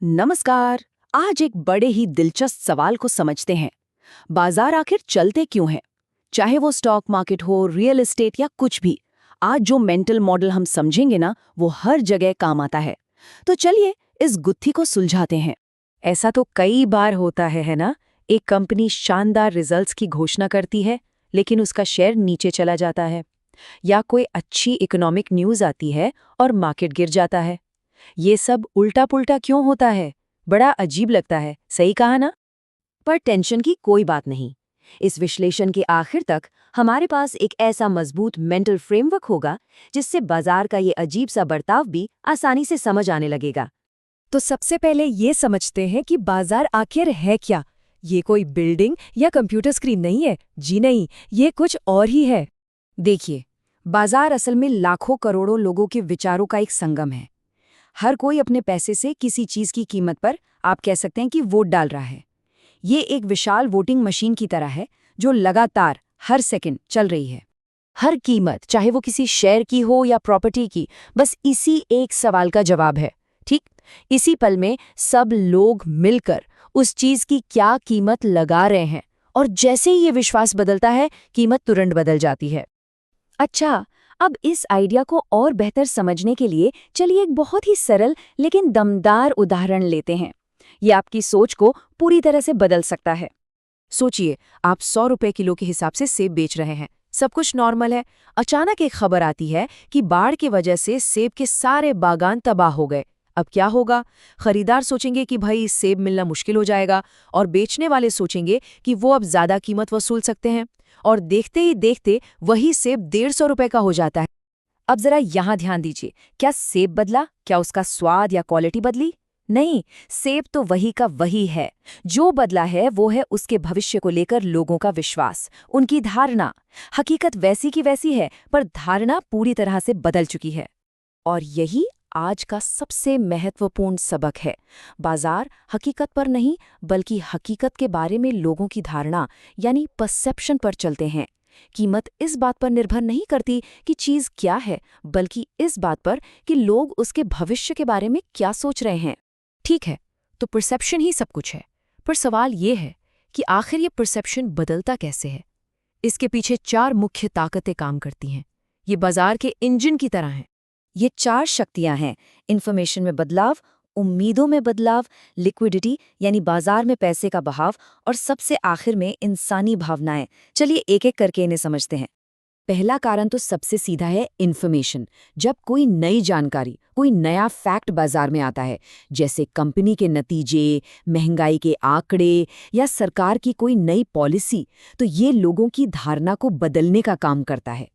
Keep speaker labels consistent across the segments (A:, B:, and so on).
A: नमस्कार। आज एक बड़े ही दिलचस्प सवाल को समझते हैं। बाजार आखिर चलते क्यों हैं? चाहे वो स्टॉक मार्केट हो, रियल एस्टेट या कुछ भी, आज जो मेंटल मॉडल हम समझेंगे ना, वो हर जगह काम आता है। तो चलिए इस गुत्थी को सुलझाते हैं।
B: ऐसा तो कई बार होता है ना। एक कंपनी शानदार रिजल्ट्स की घोषणा करती है, लेकिन उसका शेयर नीचे चला जाता है। या कोई अच्छी इकोनॉमिक न्यूज़ आती है और मार्केट गिर जाता है। ये सब उल्टा पुल्टा क्यों होता है? बड़ा अजीब लगता है, सही कहा ना?
A: पर टेंशन की कोई बात नहीं। इस विश्लेषण के आखिर तक हमारे पास एक ऐसा मजबूत मेंटल फ्रेमवर्क होगा जिससे बाजार का ये अजीब सा बर्ताव भी आसानी से समझ आने लगेगा।
B: तो सबसे पहले ये समझते हैं कि बाजार आखिर है क्या। ये कोई बिल्डिंग या कंप्यूटर स्क्रीन नहीं है। जी नहीं, ये कुछ और ही है।
A: देखिए, बाजार असल में लाखों करोड़ों लोगों के विचारों का एक संगम है। हर कोई अपने पैसे से किसी चीज की कीमत पर, आप कह सकते हैं कि वोट डाल रहा है। ये एक विशाल वोटिंग मशीन की तरह है जो लगातार हर सेकंड चल रही है। हर कीमत, चाहे वो किसी शेयर की हो या प्रॉपर्टी की, बस इसी एक सवाल का जवाब है। ठीक, इसी पल में सब लोग मिलकर उस चीज की क्या कीमत लगा रहे हैं, और जैसे ही ये विश्वास बदलता है, कीमत तुरंत बदल जाती है। अच्छा, अब इस आइडिया को और बेहतर समझने के लिए चलिए एक बहुत ही सरल लेकिन दमदार उदाहरण लेते हैं। ये आपकी सोच को पूरी तरह से बदल सकता है। सोचिए, आप 100 रुपए किलो के हिसाब से सेब बेच रहे हैं। सब कुछ नॉर्मल है। अचानक एक खबर आती है कि बाढ़ की वजह से सेब के सारे बागान तबाह हो गए। अब क्या होगा? खरीदार सोचेंगे कि भाई सेब मिलना मुश्किल हो जाएगा, और बेचने वाले सोचेंगे कि वो अब ज्यादा कीमत वसूल सकते हैं। और देखते ही देखते वही सेब 150 रुपए का हो जाता है। अब जरा यहाँ ध्यान दीजिए, क्या सेब बदला? क्या उसका स्वाद या क्वालिटी बदली? नहीं, सेब तो वही का वही है। जो बदला है वो है उसके भविष्य को लेकर लोगों का विश्वास, उनकी धारणा। हकीकत वैसी की वैसी है, पर धारणा पूरी तरह से बदल चुकी है। और यही आज का सबसे महत्वपूर्ण सबक है। बाजार हकीकत पर नहीं, बल्कि हकीकत के बारे में लोगों की धारणा यानी परसेप्शन पर चलते हैं। कीमत इस बात पर निर्भर नहीं करती कि चीज़ क्या है, बल्कि इस बात पर कि लोग उसके भविष्य के बारे में क्या सोच रहे हैं। ठीक है, तो परसेप्शन ही सब कुछ है। पर सवाल ये है कि आखिर ये परसेप्शन बदलता कैसे है? इसके पीछे 4 मुख्य ताकतें काम करती हैं। ये बाजार के इंजन की तरह हैं। ये 4 शक्तियां हैं: इन्फॉर्मेशन में बदलाव, उम्मीदों में बदलाव, लिक्विडिटी यानी बाजार में पैसे का बहाव, और सबसे आखिर में इंसानी भावनाएं। चलिए एक एक करके इन्हें समझते हैं। पहला कारण तो सबसे सीधा है, इन्फॉर्मेशन। जब कोई नई जानकारी, कोई नया फैक्ट बाजार में आता है, जैसे कंपनी के नतीजे, महंगाई के आंकड़े या सरकार की कोई नई पॉलिसी, तो ये लोगों की धारणा को बदलने का काम करता है।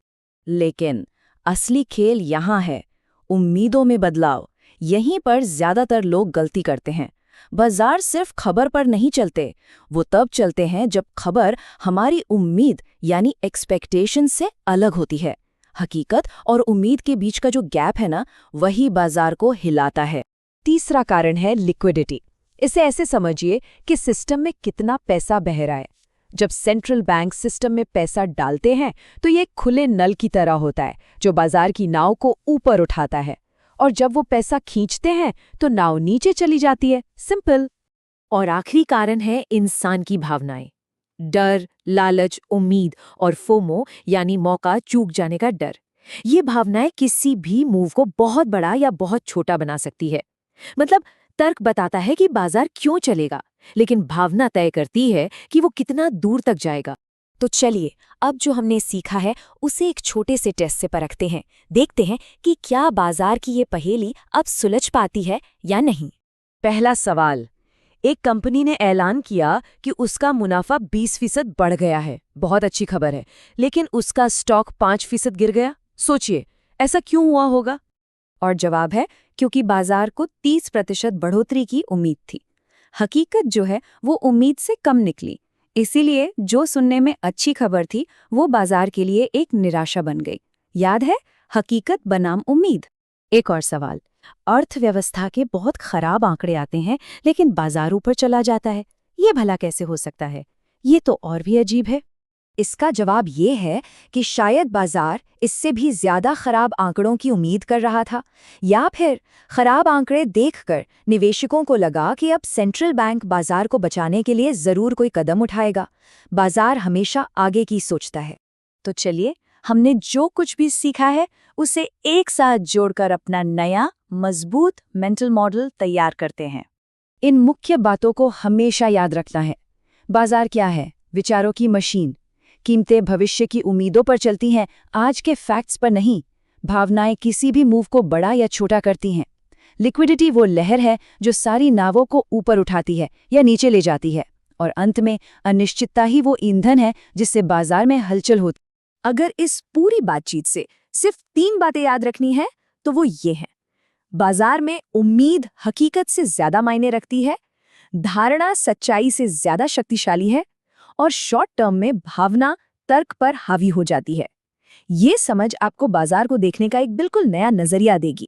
A: लेकिन असली खेल यहाँ है, उम्मीदों में बदलाव। यहीं पर ज्यादातर लोग गलती करते हैं। बाजार सिर्फ खबर पर नहीं चलते, वो तब चलते हैं जब खबर हमारी उम्मीद यानी एक्सपेक्टेशन से अलग होती है। हकीकत और उम्मीद के बीच का जो गैप है ना, वही बाजार को हिलाता है।
B: तीसरा कारण है लिक्विडिटी। इसे ऐसे समझिए कि सिस्टम में कितना पैसा बह रहा है। जब सेंट्रल बैंक सिस्टम में पैसा डालते हैं तो ये एक खुले नल की तरह होता है जो बाजार की नाव को ऊपर उठाता है, और जब वो पैसा खींचते हैं तो नाव नीचे चली जाती है। सिंपल।
A: और आखिरी कारण है इंसान की भावनाएं। डर, लालच, उम्मीद और फोमो यानी मौका चूक जाने का डर। ये भावनाएं किसी भी मूव को बहुत बड़ा या बहुत छोटा बना सकती है। मतलब तर्क बताता है कि बाजार क्यों चलेगा, लेकिन भावना तय करती है कि वो कितना दूर तक जाएगा। तो चलिए, अब जो हमने सीखा है उसे एक छोटे से टेस्ट से परखते हैं। देखते हैं कि क्या बाजार की ये पहेली अब सुलझ पाती है या नहीं।
B: पहला सवाल, एक कंपनी ने ऐलान किया कि उसका मुनाफा 20% बढ़ गया है। बहुत अच्छी खबर है, लेकिन उसका स्टॉक 5% गिर गया। सोचिए, ऐसा क्यों हुआ होगा?
A: और जवाब है, क्योंकि बाजार को 30% बढ़ोतरी की उम्मीद थी। हकीकत जो है वो उम्मीद से कम निकली। इसीलिए जो सुनने में अच्छी खबर थी वो बाजार के लिए एक निराशा बन गई। याद है, हकीकत बनाम उम्मीद। एक और सवाल, अर्थव्यवस्था के बहुत खराब आंकड़े आते हैं लेकिन बाजार ऊपर चला जाता है। ये भला कैसे हो सकता है? ये तो और भी अजीब है। इसका जवाब ये है कि शायद बाजार इससे भी ज्यादा खराब आंकड़ों की उम्मीद कर रहा था, या फिर खराब आंकड़े देखकर निवेशकों को लगा कि अब सेंट्रल बैंक बाजार को बचाने के लिए जरूर कोई कदम उठाएगा। बाजार हमेशा आगे की सोचता है।
B: तो चलिए, हमने जो कुछ भी सीखा है उसे एक साथ जोड़कर अपना नया मजबूत मेंटल मॉडल तैयार करते हैं।
A: इन मुख्य बातों को हमेशा याद रखना है। बाजार क्या है? विचारों की मशीन। कीमतें भविष्य की उम्मीदों पर चलती हैं, आज के फैक्ट्स पर नहीं। भावनाएं किसी भी मूव को बड़ा या छोटा करती हैं। लिक्विडिटी वो लहर है जो सारी नावों को ऊपर उठाती है या नीचे ले जाती है, और अंत में अनिश्चितता ही वो ईंधन है जिससे बाजार में हलचल होती।
B: अगर इस पूरी बातचीत से सिर्फ 3 बातें याद रखनी है तो वो ये हैं। बाजार में उम्मीद हकीकत से ज्यादा मायने रखती है, धारणा सच्चाई से ज्यादा शक्तिशाली है, और शॉर्ट टर्म में भावना तर्क पर हावी हो जाती है। ये समझ आपको बाजार को देखने का एक बिल्कुल नया नजरिया देगी।